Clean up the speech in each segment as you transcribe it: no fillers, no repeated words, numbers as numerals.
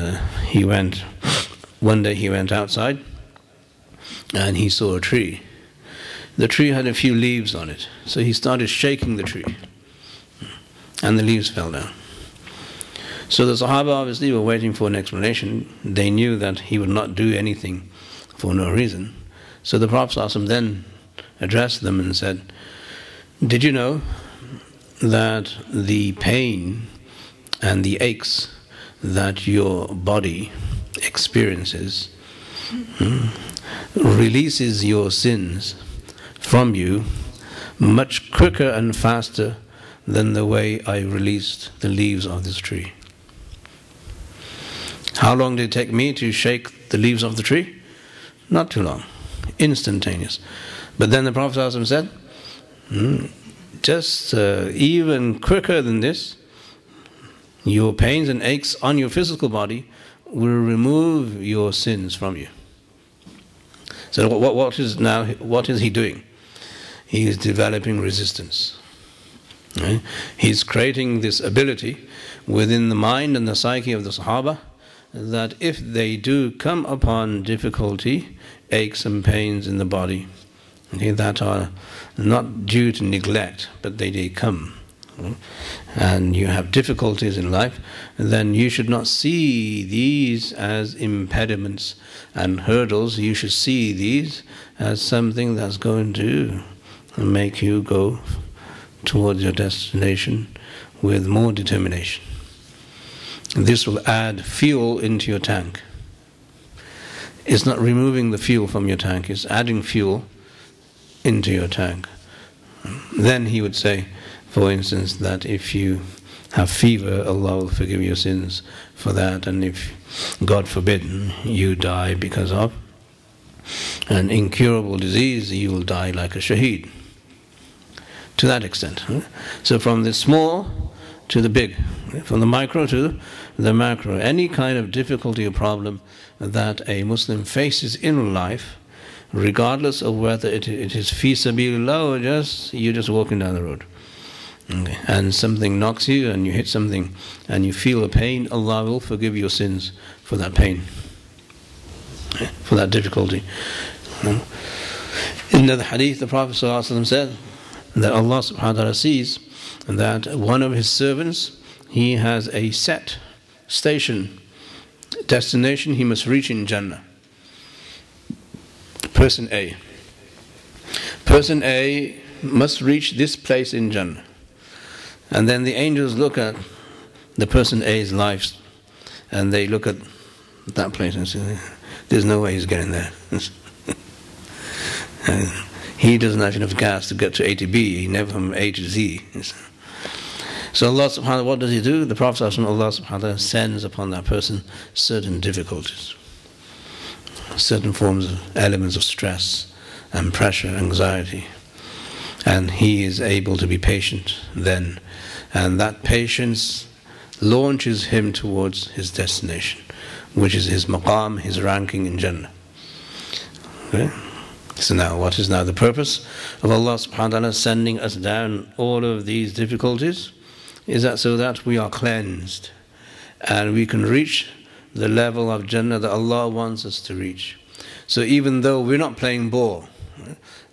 one day he went outside and he saw a tree. The tree had a few leaves on it, so he started shaking the tree and the leaves fell down. So the Sahaba obviously were waiting for an explanation. They knew that he would not do anything for no reason. So the Prophet ﷺ then addressed them and said, "Did you know that the pain and the aches that your body experiences releases your sins from you much quicker and faster than the way I released the leaves of this tree?" How long did it take me to shake the leaves of the tree? Not too long, instantaneous. But then the Prophet ﷺ said, just even quicker than this, your pains and aches on your physical body will remove your sins from you. So what is he doing? He is developing resistance. Right? He's creating this ability within the mind and the psyche of the Sahaba that if they do come upon difficulty, aches and pains in the body, okay, that are not due to neglect, but they come, and you have difficulties in life, then you should not see these as impediments and hurdles. You should see these as something that's going to make you go towards your destination with more determination. This will add fuel into your tank. It's not removing the fuel from your tank, it's adding fuel into your tank. Then he would say, for instance, that if you have fever, Allah will forgive your sins for that, and if, God forbid, you die because of an incurable disease, you will die like a shaheed. To that extent. So from the small to the big, from the micro to the macro, any kind of difficulty or problem that a Muslim faces in life, regardless of whether it is fi sabilillah or you're just walking down the road, okay, and something knocks you and you hit something and you feel a pain, Allah will forgive your sins for that pain, for that difficulty. In the hadith, the Prophet ﷺ said that Allah subhanahu wa ta'ala sees that one of his servants, he has a set station, destination he must reach in Jannah. Person A. Person A must reach this place in Jannah. And then the angels look at the person A's life and they look at that place and say, there's no way he's getting there. And he doesn't have enough gas to get to A to B, he never from A to Z. So Allah subhanahu wa ta'ala, what does he do? The Prophet Allah subhanahu wa ta'ala sends upon that person certain difficulties, certain forms of elements of stress and pressure, anxiety. And he is able to be patient then. And that patience launches him towards his destination, which is his maqam, his ranking in Jannah. Okay? So now, what is now the purpose of Allah subhanahu wa ta'ala sending us down all of these difficulties? Is that so that we are cleansed and we can reach the level of Jannah that Allah wants us to reach. So even though we're not playing ball,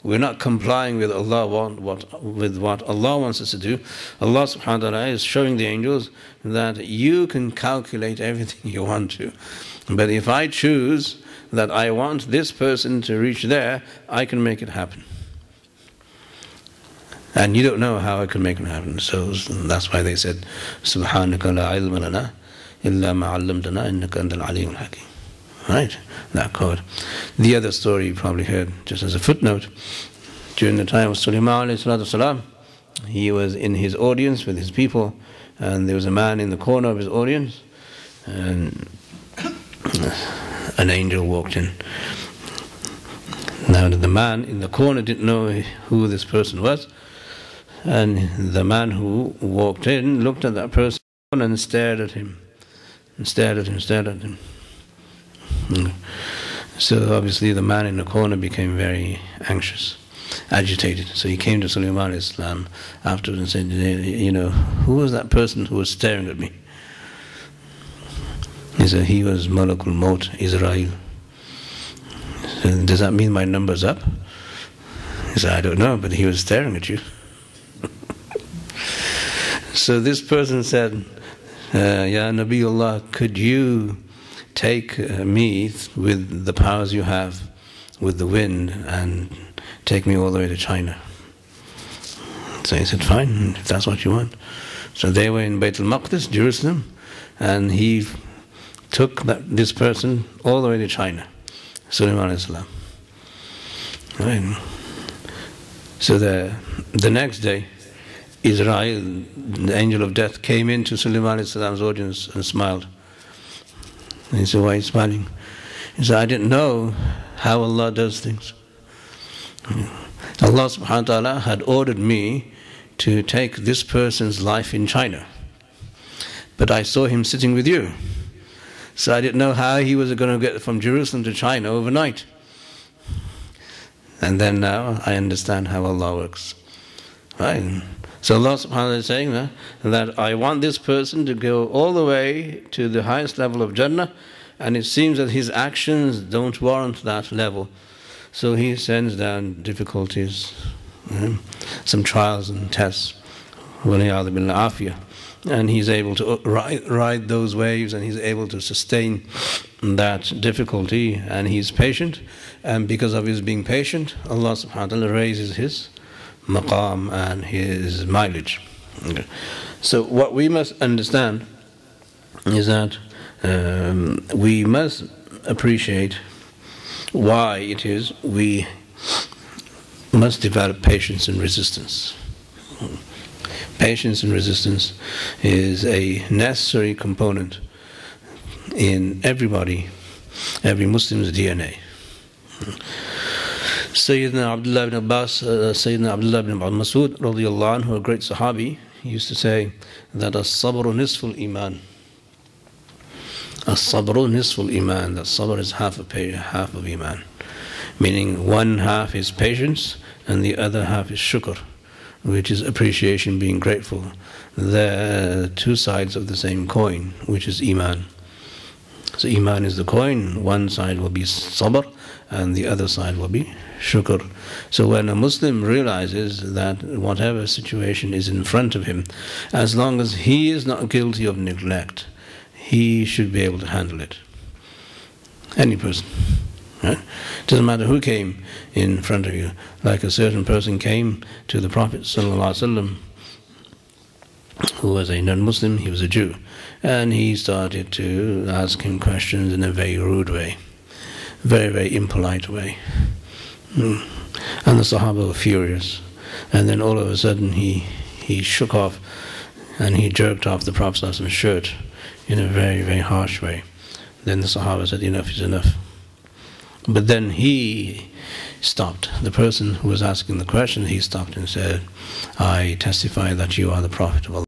we're not complying with what Allah wants us to do, Allah subhanahu wa ta'ala is showing the angels that you can calculate everything you want to. But if I choose that I want this person to reach there, I can make it happen. And you don't know how I can make it happen. So that's why they said, Subhanaka la ilma lana illa ma 'allamtana innaka antal alimul hakim. Right? That quote. The other story you probably heard, just as a footnote, during the time of Sulaiman alayhi salatu wasalam, he was in his audience with his people, and there was a man in the corner of his audience, and an angel walked in. Now the man in the corner didn't know who this person was, and the man who walked in looked at that person and stared at him, and stared at him, stared at him. So obviously the man in the corner became very anxious, agitated. So he came to Sulaiman alayhi salam afterwards and said, you know, who was that person who was staring at me? He said, he was Malakul Maut, Israel. Does that mean my number's up? He said, I don't know, but he was staring at you. So this person said, Ya Nabiullah, could you take me with the powers you have, with the wind, and take me all the way to China? So he said, fine, if that's what you want. So they were in Bayt al-Maqdis, Jerusalem, and he took this person all the way to China, Sulaiman alayhi salam. Right. So the next day, Israel, the angel of death, came into Sulaiman alayhi salam's audience and smiled. And he said, why are you smiling? He said, I didn't know how Allah does things. Allah subhanahu wa ta'ala had ordered me to take this person's life in China, but I saw him sitting with you, so I didn't know how he was going to get from Jerusalem to China overnight. And then now I understand how Allah works. Right? So Allah subhanahu wa ta'ala is saying that I want this person to go all the way to the highest level of Jannah, and it seems that his actions don't warrant that level. So he sends down difficulties, some trials and tests, and he's able to ride those waves, and he's able to sustain that difficulty, and he's patient, and because of his being patient, Allah subhanahu wa ta'ala raises his maqam and his mileage. Okay. So what we must understand is that we must appreciate why it is we must develop patience and resistance. Patience and resistance is a necessary component in every Muslim's DNA. Sayyidina Abdullah ibn Abbas, Sayyidina Abdullah ibn Mas'ud radiyallahu anhu, a great Sahabi, he used to say that as-sabru nisful iman. As-sabru nisful iman. That sabr is half of iman. Meaning one half is patience and the other half is shukr, which is appreciation, being grateful. They're two sides of the same coin, which is iman. So iman is the coin, one side will be sabr and the other side will be shukr. So when a Muslim realizes that whatever situation is in front of him, as long as he is not guilty of neglect, he should be able to handle it. Any person. Right? Doesn't matter who came in front of you. Like a certain person came to the Prophet ﷺ, who was a non-Muslim, he was a Jew, and he started to ask him questions in a very rude way, very, very impolite way. And the Sahaba were furious, and then all of a sudden he shook off and he jerked off the Prophet's shirt in a very, very harsh way. Then the Sahaba said, enough is enough. But then he stopped. The person who was asking the question, he stopped and said, I testify that you are the Prophet of Allah.